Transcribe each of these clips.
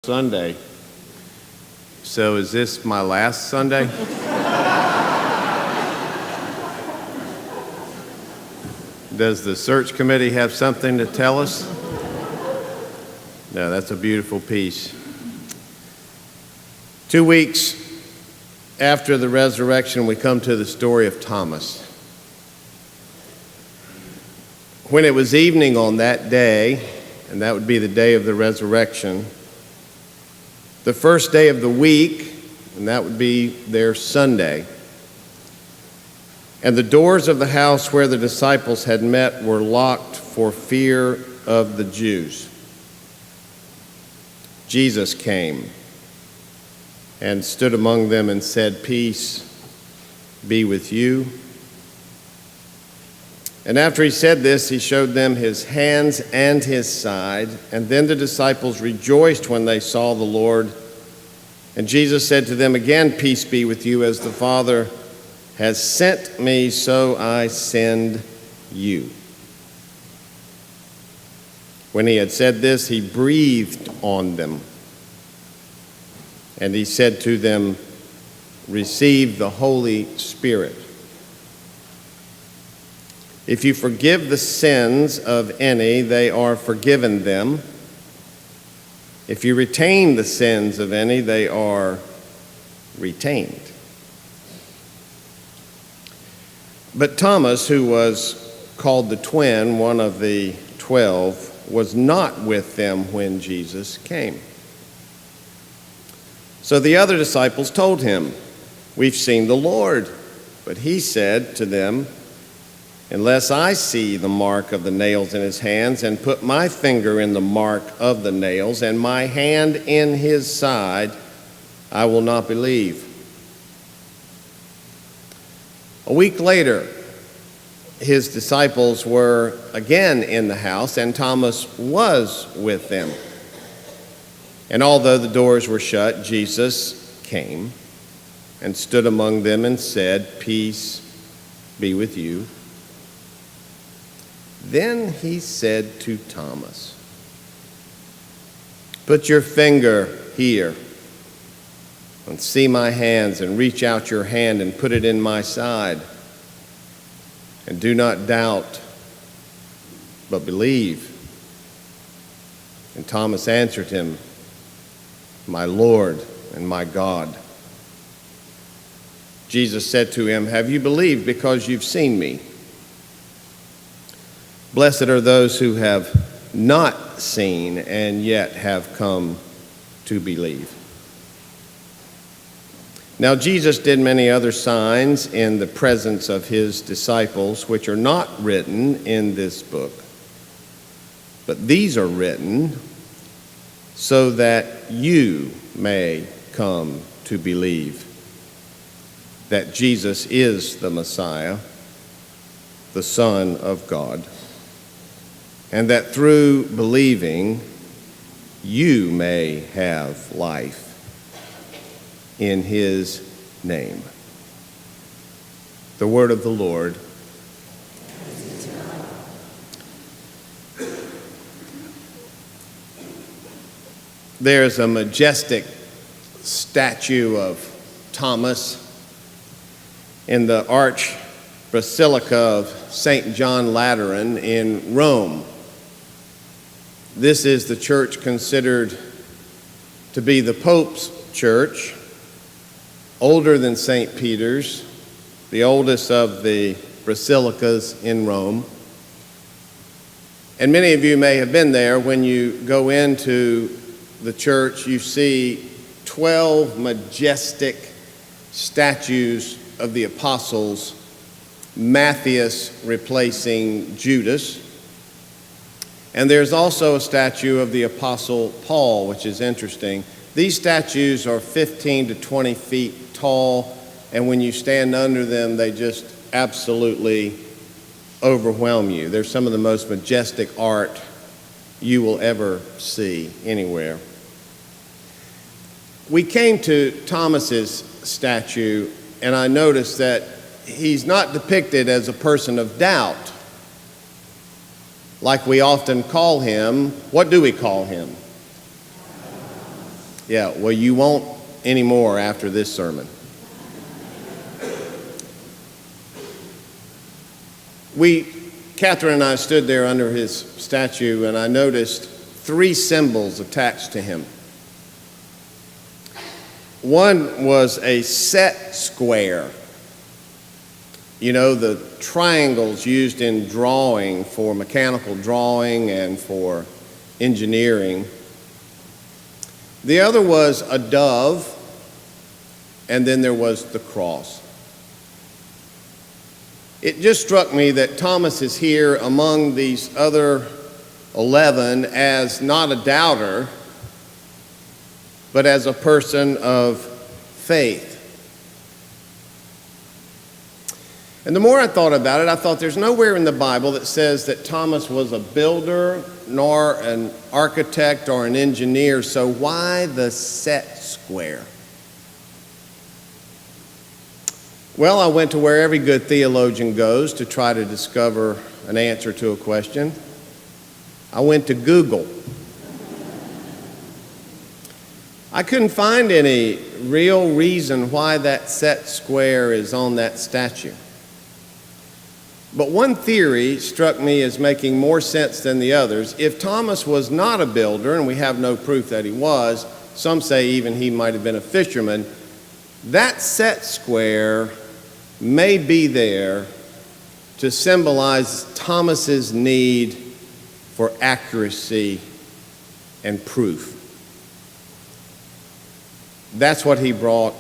Sunday. So is this my last Sunday? Does the search committee have something to tell us? No, that's a beautiful piece. 2 weeks after the resurrection, we come to the story of Thomas. When it was evening on that day, and that would be the day of the resurrection, the first day of the week, and that would be their Sunday, and the doors of the house where the disciples had met were locked for fear of the Jews. Jesus came and stood among them and said, "Peace be with you." And after he said this, he showed them his hands and his side. And then the disciples rejoiced when they saw the Lord. And Jesus said to them again, "Peace be with you. As the Father has sent me, so I send you." When he had said this, he breathed on them. And he said to them, "Receive the Holy Spirit. If you forgive the sins of any, they are forgiven them. If you retain the sins of any, they are retained." But Thomas, who was called the twin, one of the 12, was not with them when Jesus came. So the other disciples told him, "We've seen the Lord." But he said to them, "Unless I see the mark of the nails in his hands, and put my finger in the mark of the nails, and my hand in his side, I will not believe." A week later, his disciples were again in the house, and Thomas was with them. And although the doors were shut, Jesus came and stood among them and said, "Peace be with you." Then he said to Thomas, "Put your finger here and see my hands, and reach out your hand and put it in my side. And do not doubt, but believe." And Thomas answered him, "My Lord and my God." Jesus said to him, "Have you believed because you've seen me? Blessed are those who have not seen and yet have come to believe." Now Jesus did many other signs in the presence of his disciples, which are not written in this book. But these are written so that you may come to believe that Jesus is the Messiah, the Son of God, and that through believing you may have life in his name. The word of the Lord. There's a majestic statue of Thomas in the Arch Basilica of St. John Lateran in Rome. This is the church considered to be the Pope's church, older than St. Peter's, the oldest of the basilicas in Rome. And many of you may have been there. When you go into the church, you see 12 majestic statues of the apostles, Matthias replacing Judas. And there's also a statue of the Apostle Paul, which is interesting. These statues are 15 to 20 feet tall, and when you stand under them, they just absolutely overwhelm you. They're some of the most majestic art you will ever see anywhere. We came to Thomas's statue, and I noticed that he's not depicted as a person of doubt, like we often call him. What do we call him? Yeah, well, you won't anymore after this sermon. Catherine and I stood there under his statue, and I noticed 3 symbols attached to him. One was a set square. You know, the triangles used in drawing for mechanical drawing and for engineering. The other was a dove, and then there was the cross. It just struck me that Thomas is here among these other 11 as not a doubter, but as a person of faith. And the more I thought about it, I thought there's nowhere in the Bible that says that Thomas was a builder, nor an architect or an engineer, so why the set square? Well, I went to where every good theologian goes to try to discover an answer to a question. I went to Google. I couldn't find any real reason why that set square is on that statue. But one theory struck me as making more sense than the others. If Thomas was not a builder, and we have no proof that he was, some say even he might have been a fisherman, that set square may be there to symbolize Thomas's need for accuracy and proof. That's what he brought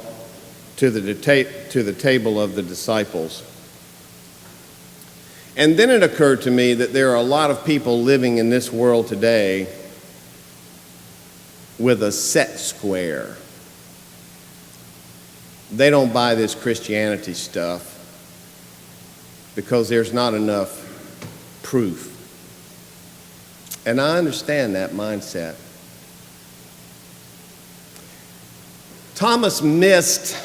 to the table of the disciples. And then it occurred to me that there are a lot of people living in this world today with a set square. They don't buy this Christianity stuff because there's not enough proof. And I understand that mindset. Thomas missed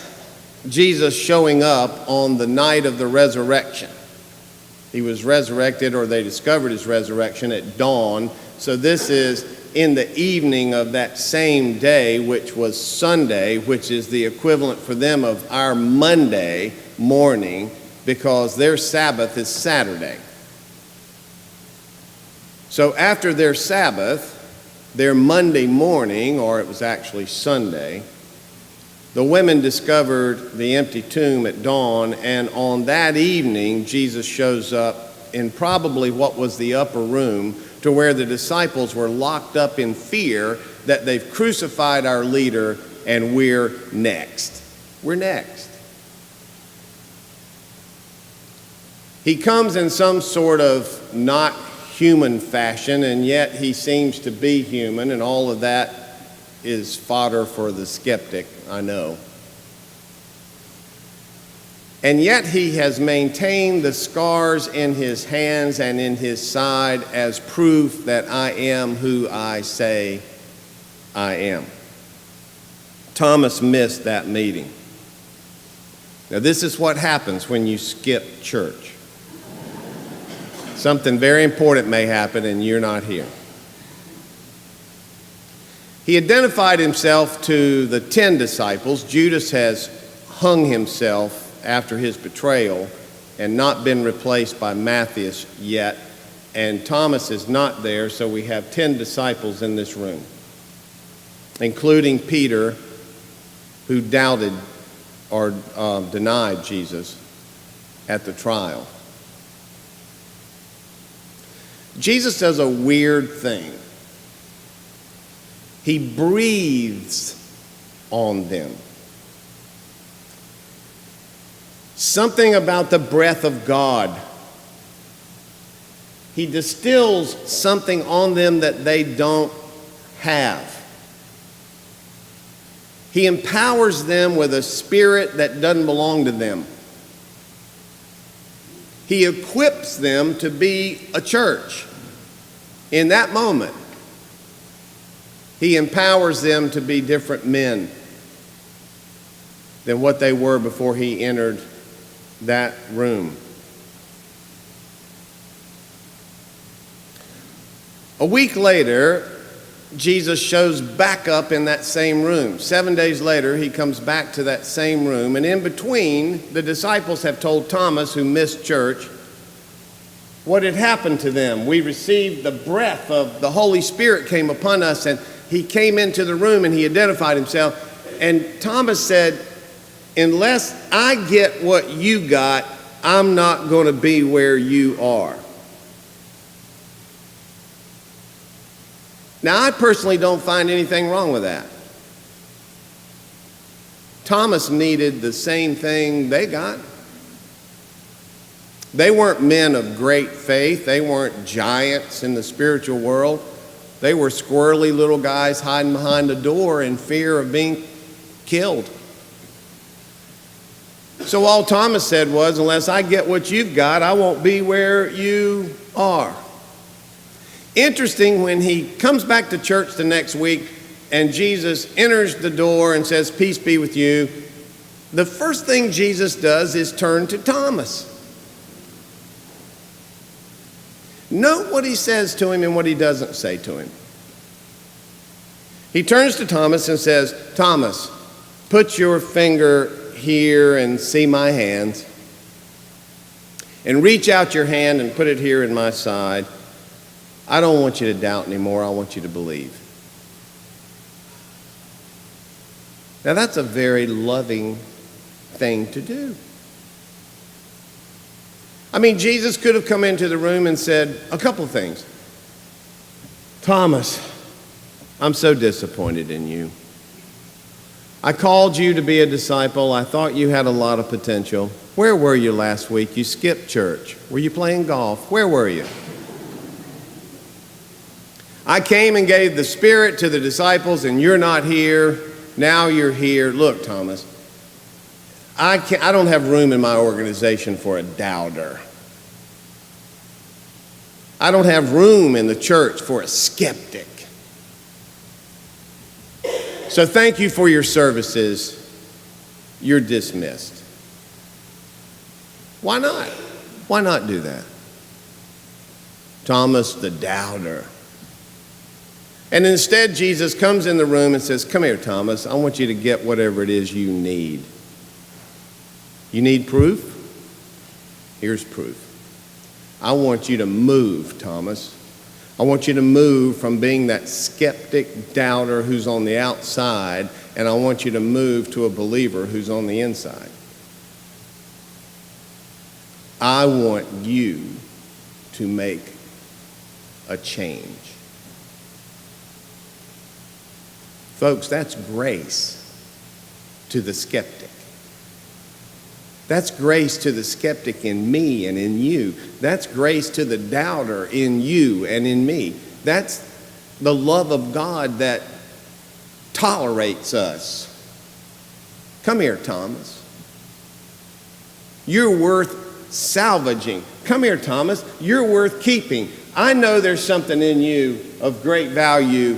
Jesus showing up on the night of the resurrection. He was resurrected, or they discovered his resurrection at dawn. So this is in the evening of that same day, which was Sunday, which is the equivalent for them of our Monday morning, because their Sabbath is Saturday. So after their Sabbath, their Monday morning, or it was actually Sunday, the women discovered the empty tomb at dawn, and on that evening, Jesus shows up in probably what was the upper room, to where the disciples were locked up in fear that they've crucified our leader and we're next. We're next. He comes in some sort of not human fashion, and yet he seems to be human, and all of that is fodder for the skeptic, I know. And yet he has maintained the scars in his hands and in his side as proof that I am who I say I am. Thomas missed that meeting. Now, this is what happens when you skip church. Something very important may happen and you're not here. He identified himself to the 10 disciples. Judas has hung himself after his betrayal and not been replaced by Matthias yet. And Thomas is not there, so we have 10 disciples in this room, including Peter, who doubted or denied Jesus at the trial. Jesus does a weird thing. He breathes on them. Something about the breath of God. He distills something on them that they don't have. He empowers them with a spirit that doesn't belong to them. He equips them to be a church. In that moment, he empowers them to be different men than what they were before he entered that room. A week later, Jesus shows back up in that same room. 7 days later, he comes back to that same room. And in between, the disciples have told Thomas, who missed church, what had happened to them. We received the breath of the Holy Spirit came upon us, and he came into the room and he identified himself. And Thomas said, unless I get what you got, I'm not going to be where you are. Now, I personally don't find anything wrong with that. Thomas needed the same thing they got. They weren't men of great faith. They weren't giants in the spiritual world. They were squirrely little guys hiding behind a door in fear of being killed. So all Thomas said was, unless I get what you've got, I won't be where you are. Interesting, when he comes back to church the next week and Jesus enters the door and says, peace be with you, the first thing Jesus does is turn to Thomas. Note what he says to him and what he doesn't say to him. He turns to Thomas and says, Thomas, put your finger here and see my hands, and reach out your hand and put it here in my side. I don't want you to doubt anymore. I want you to believe. Now that's a very loving thing to do. I mean, Jesus could have come into the room and said a couple of things. Thomas, I'm so disappointed in you. I called you to be a disciple. I thought you had a lot of potential. Where were you last week? You skipped church. Were you playing golf? Where were you? I came and gave the Spirit to the disciples, and you're not here. Now you're here. Look, Thomas, I don't have room in my organization for a doubter. I don't have room in the church for a skeptic. So thank you for your services. You're dismissed. Why not? Why not do that? Thomas the doubter. And instead, Jesus comes in the room and says, come here, Thomas. I want you to get whatever it is you need. You need proof? Here's proof. I want you to move, Thomas. I want you to move from being that skeptic doubter who's on the outside, and I want you to move to a believer who's on the inside. I want you to make a change. Folks, that's grace to the skeptic. That's grace to the skeptic in me and in you. That's grace to the doubter in you and in me. That's the love of God that tolerates us. Come here, Thomas. You're worth salvaging. Come here, Thomas. You're worth keeping. I know there's something in you of great value,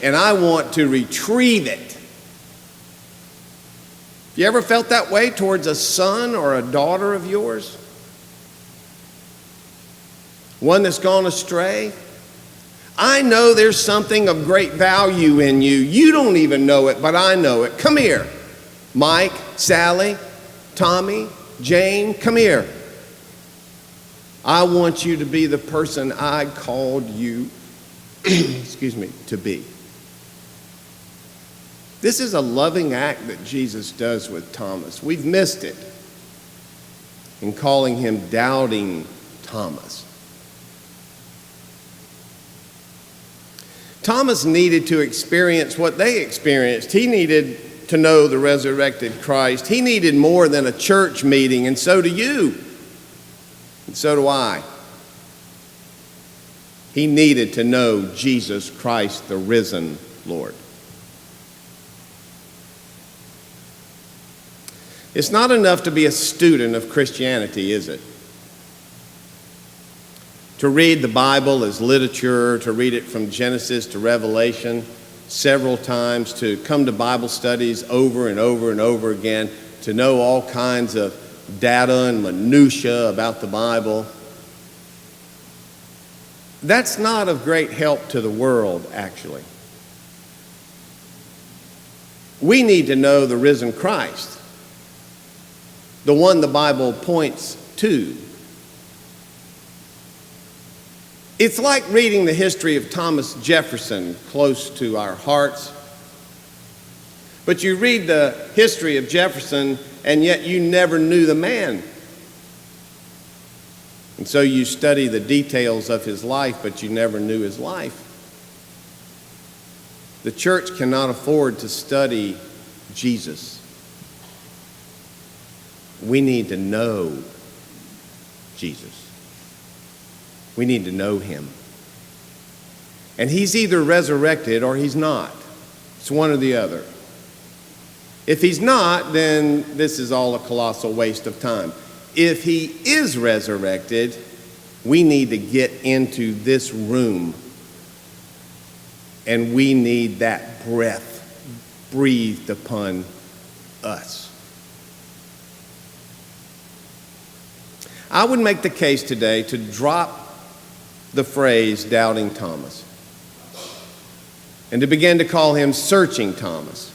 and I want to retrieve it. You ever felt that way towards a son or a daughter of yours? One that's gone astray? I know there's something of great value in you. You don't even know it, but I know it. Come here. Mike, Sally, Tommy, Jane, come here. I want you to be the person I called you, to be. This is a loving act that Jesus does with Thomas. We've missed it in calling him Doubting Thomas. Thomas needed to experience what they experienced. He needed to know the resurrected Christ. He needed more than a church meeting, and so do you. And so do I. He needed to know Jesus Christ, the risen Lord. It's not enough to be a student of Christianity, is it? To read the Bible as literature, to read it from Genesis to Revelation several times, to come to Bible studies over and over and over again, to know all kinds of data and minutia about the Bible. That's not of great help to the world, actually. We need to know the risen Christ, the one the Bible points to. It's like reading the history of Thomas Jefferson, close to our hearts. But you read the history of Jefferson, and yet you never knew the man. And so you study the details of his life, but you never knew his life. The church cannot afford to study Jesus. We need to know Jesus. We need to know him. And he's either resurrected or he's not. It's one or the other. If he's not, then this is all a colossal waste of time. If he is resurrected, we need to get into this room, and we need that breath breathed upon us. I would make the case today to drop the phrase doubting Thomas and to begin to call him searching Thomas.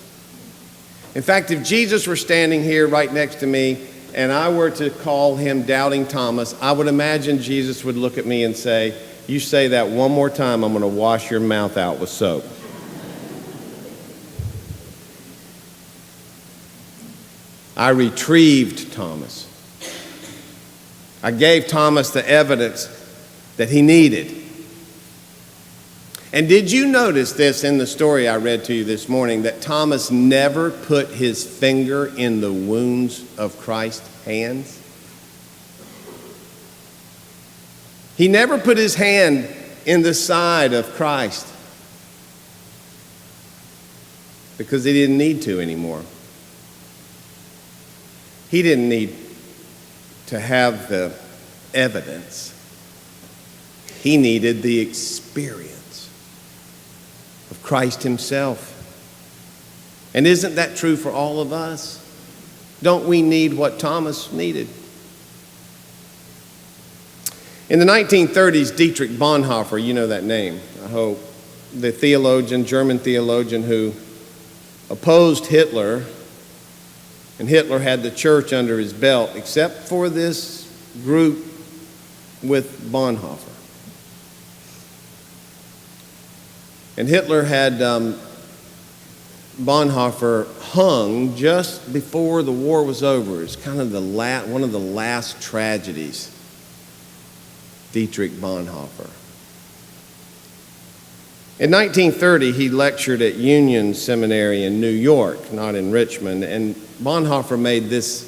In fact, if Jesus were standing here right next to me and I were to call him doubting Thomas, I would imagine Jesus would look at me and say, "You say that one more time, I'm going to wash your mouth out with soap." I retrieved Thomas. I gave Thomas the evidence that he needed. And did you notice this in the story I read to you this morning, that Thomas never put his finger in the wounds of Christ's hands? He never put his hand in the side of Christ because he didn't need to anymore. He didn't need to have the evidence. He needed the experience of Christ himself. And isn't that true for all of us? Don't we need what Thomas needed? In the 1930s, Dietrich Bonhoeffer, you know that name, I hope, the theologian, German theologian who opposed Hitler, and Hitler had the church under his belt, except for this group with Bonhoeffer. And Hitler had Bonhoeffer hung just before the war was over. It's kind of one of the last tragedies. Dietrich Bonhoeffer. In 1930, he lectured at Union Seminary in New York, not in Richmond, and Bonhoeffer made this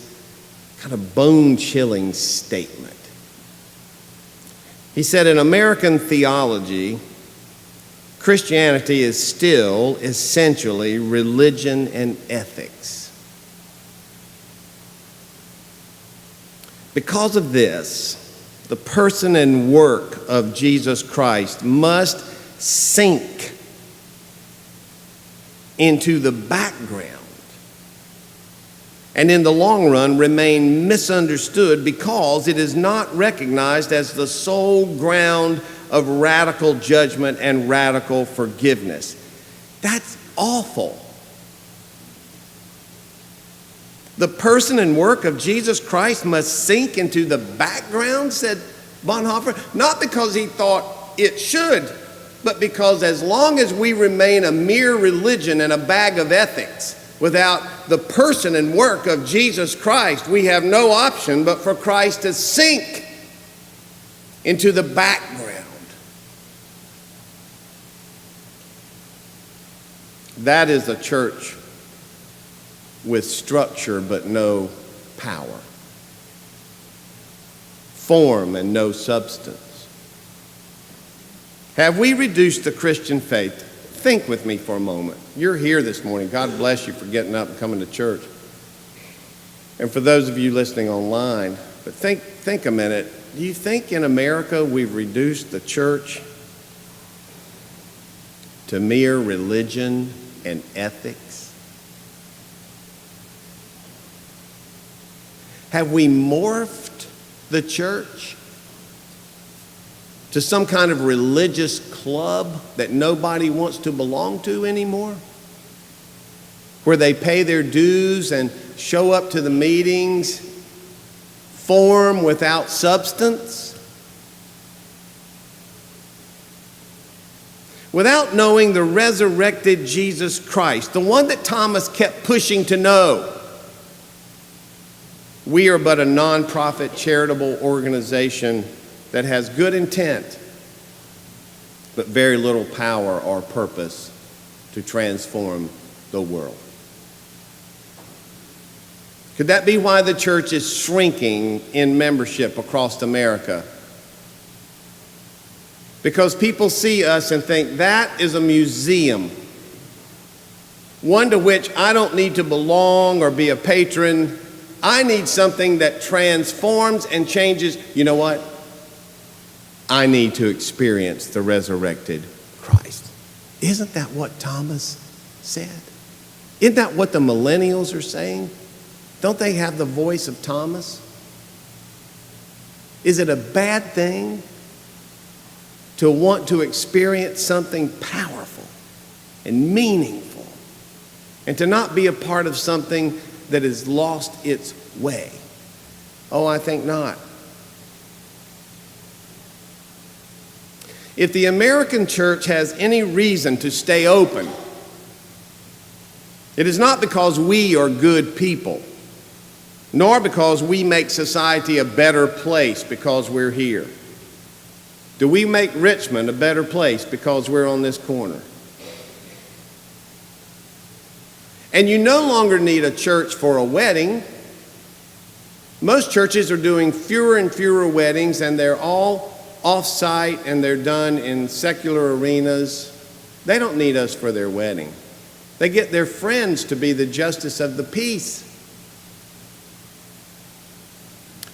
kind of bone-chilling statement. He said, "In American theology, Christianity is still essentially religion and ethics. Because of this, the person and work of Jesus Christ must sink into the background and in the long run remain misunderstood because it is not recognized as the sole ground of radical judgment and radical forgiveness." That's awful. The person and work of Jesus Christ must sink into the background, said Bonhoeffer, not because he thought it should, but because as long as we remain a mere religion and a bag of ethics without the person and work of Jesus Christ, we have no option but for Christ to sink into the background. That is a church with structure but no power, form and no substance. Have we reduced the Christian faith? Think with me for a moment. You're here this morning. God bless you for getting up and coming to church. And for those of you listening online, but think a minute. Do you think in America we've reduced the church to mere religion and ethics? Have we morphed the church to some kind of religious club that nobody wants to belong to anymore? where they pay their dues and show up to the meetings, form without substance? Without knowing the resurrected Jesus Christ, the one that Thomas kept pushing to know, we are but a non-profit charitable organization that has good intent, but very little power or purpose to transform the world. Could that be why the church is shrinking in membership across America? Because people see us and think that is a museum, one to which I don't need to belong or be a patron. I need something that transforms and changes. You know what? I need to experience the resurrected Christ. Isn't that what Thomas said? Isn't that what the millennials are saying? Don't they have the voice of Thomas? Is it a bad thing to want to experience something powerful and meaningful and to not be a part of something that has lost its way? Oh, I think not. If the American church has any reason to stay open, it is not because we are good people, nor because we make society a better place because we're here. Do we make Richmond a better place because we're on this corner? And you no longer need a church for a wedding. Most churches are doing fewer and fewer weddings, and they're all off-site and they're done in secular arenas. They don't need us for their wedding. They get their friends to be the justice of the peace.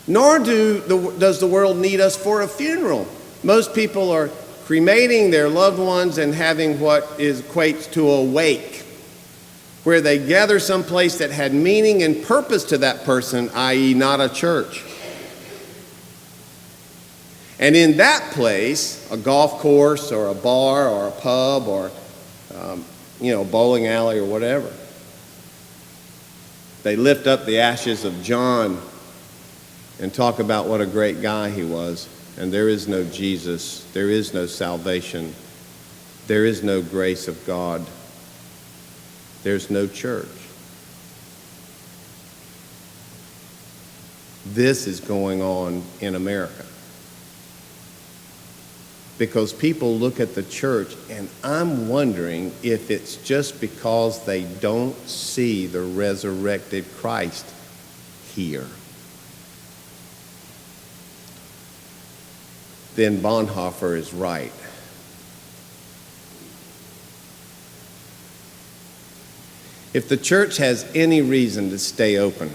Nor does the world need us for a funeral. Most people are cremating their loved ones and having what equates to a wake, where they gather someplace that had meaning and purpose to that person, i.e. not a church. And in that place, a golf course or a bar or a pub or bowling alley or whatever, they lift up the ashes of John and talk about what a great guy he was. And there is no Jesus, there is no salvation, there is no grace of God, there's no church. This is going on in America. Because people look at the church, and I'm wondering if it's just because they don't see the resurrected Christ here. Then Bonhoeffer is right. If the church has any reason to stay open,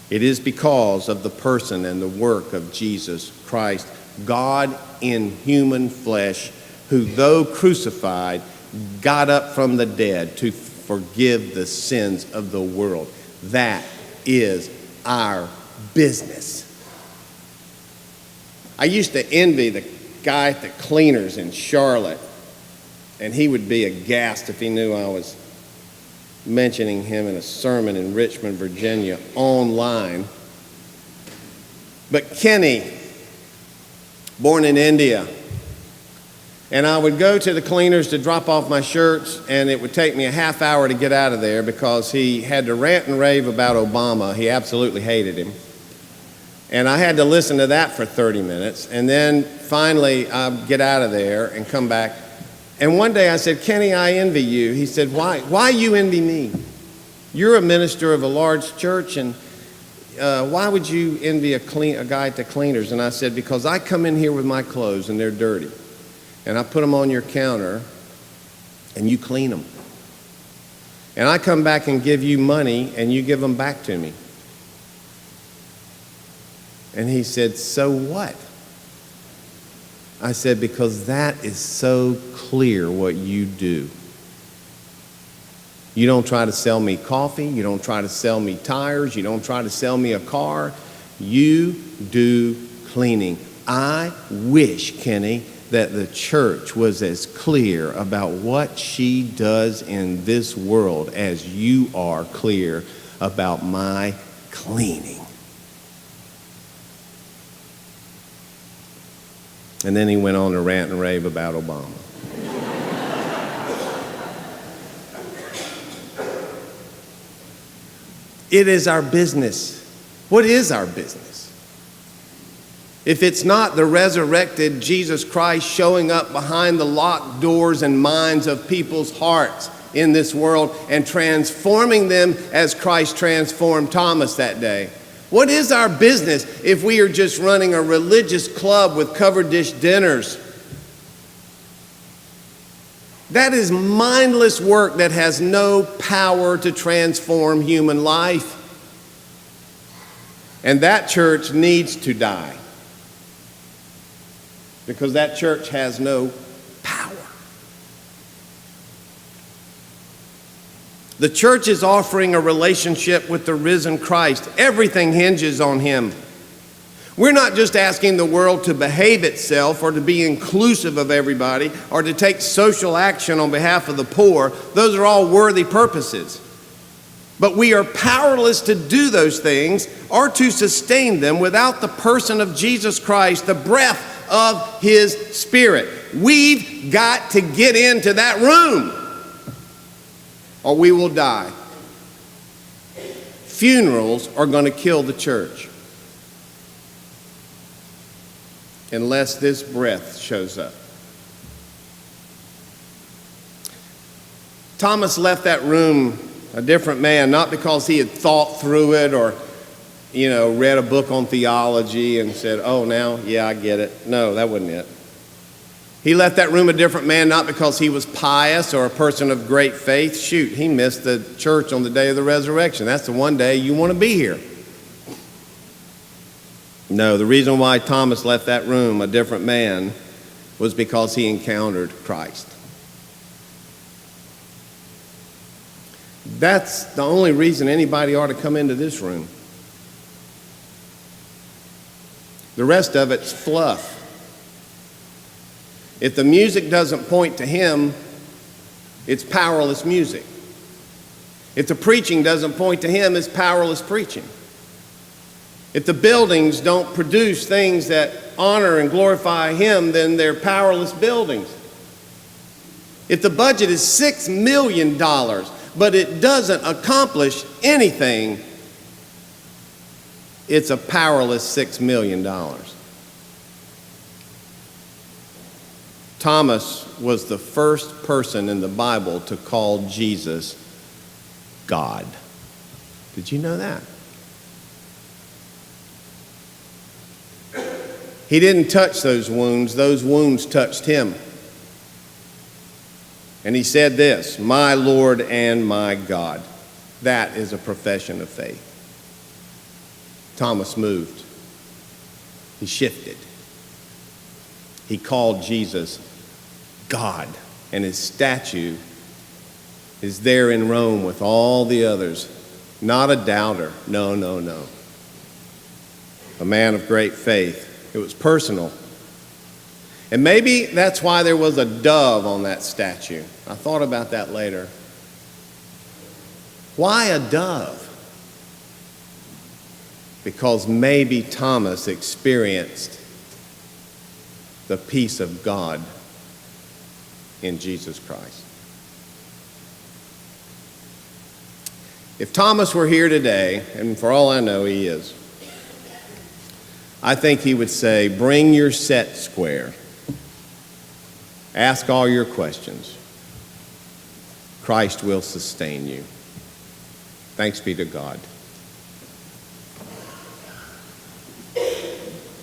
it is because of the person and the work of Jesus Christ, God in human flesh, who, though crucified, got up from the dead to forgive the sins of the world. That is our business. I used to envy the guy at the cleaners in Charlotte, and he would be aghast if he knew I was mentioning him in a sermon in Richmond, Virginia, online. But Kenny, born in India, and I would go to the cleaners to drop off my shirts, and it would take me a half hour to get out of there because he had to rant and rave about Obama. He absolutely hated him. And I had to listen to that for 30 minutes, and then finally I'd get out of there and come back. And one day I said, Kenny, I envy you. He said, why? Why you envy me? You're a minister of a large church, and why would you envy a guy at the cleaners? And I said, because I come in here with my clothes and they're dirty, and I put them on your counter and you clean them. And I come back and give you money and you give them back to me. And he said, so what? I said, because that is so clear what you do. You don't try to sell me coffee. You don't try to sell me tires. You don't try to sell me a car. You do cleaning. I wish, Kenny, that the church was as clear about what she does in this world as you are clear about my cleaning. And then he went on to rant and rave about Obama. It is our business. What is our business? If it's not the resurrected Jesus Christ showing up behind the locked doors and minds of people's hearts in this world and transforming them as Christ transformed Thomas that day. What is our business if we are just running a religious club with covered dish dinners? That is mindless work that has no power to transform human life. And that church needs to die, because that church has no power. The church is offering a relationship with the risen Christ. Everything hinges on him. We're not just asking the world to behave itself or to be inclusive of everybody or to take social action on behalf of the poor. Those are all worthy purposes. But we are powerless to do those things or to sustain them without the person of Jesus Christ, the breath of his Spirit. We've got to get into that room, or we will die. Funerals are going to kill the church unless this breath shows up. Thomas left that room a different man, not because he had thought through it or, read a book on theology and said, oh, now, yeah, I get it. No, that wasn't it. He left that room a different man, not because he was pious or a person of great faith. Shoot, he missed the church on the day of the resurrection. That's the one day you want to be here. No, the reason why Thomas left that room a different man was because he encountered Christ. That's the only reason anybody ought to come into this room. The rest of it's fluff. If the music doesn't point to him, it's powerless music. If the preaching doesn't point to him, it's powerless preaching. If the buildings don't produce things that honor and glorify him, then they're powerless buildings. If the budget is $6 million, but it doesn't accomplish anything, it's a powerless $6 million. Thomas was the first person in the Bible to call Jesus God. Did you know that? He didn't touch those wounds touched him. And he said this, my Lord and my God. That is a profession of faith. Thomas moved. He shifted. He called Jesus God. And his statue is there in Rome with all the others. Not a doubter. No. A man of great faith. It was personal. And maybe that's why there was a dove on that statue. I thought about that later. Why a dove? Because maybe Thomas experienced the peace of God in Jesus Christ. If Thomas were here today, and for all I know he is, I think he would say, bring your set square. Ask all your questions. Christ will sustain you. Thanks be to God.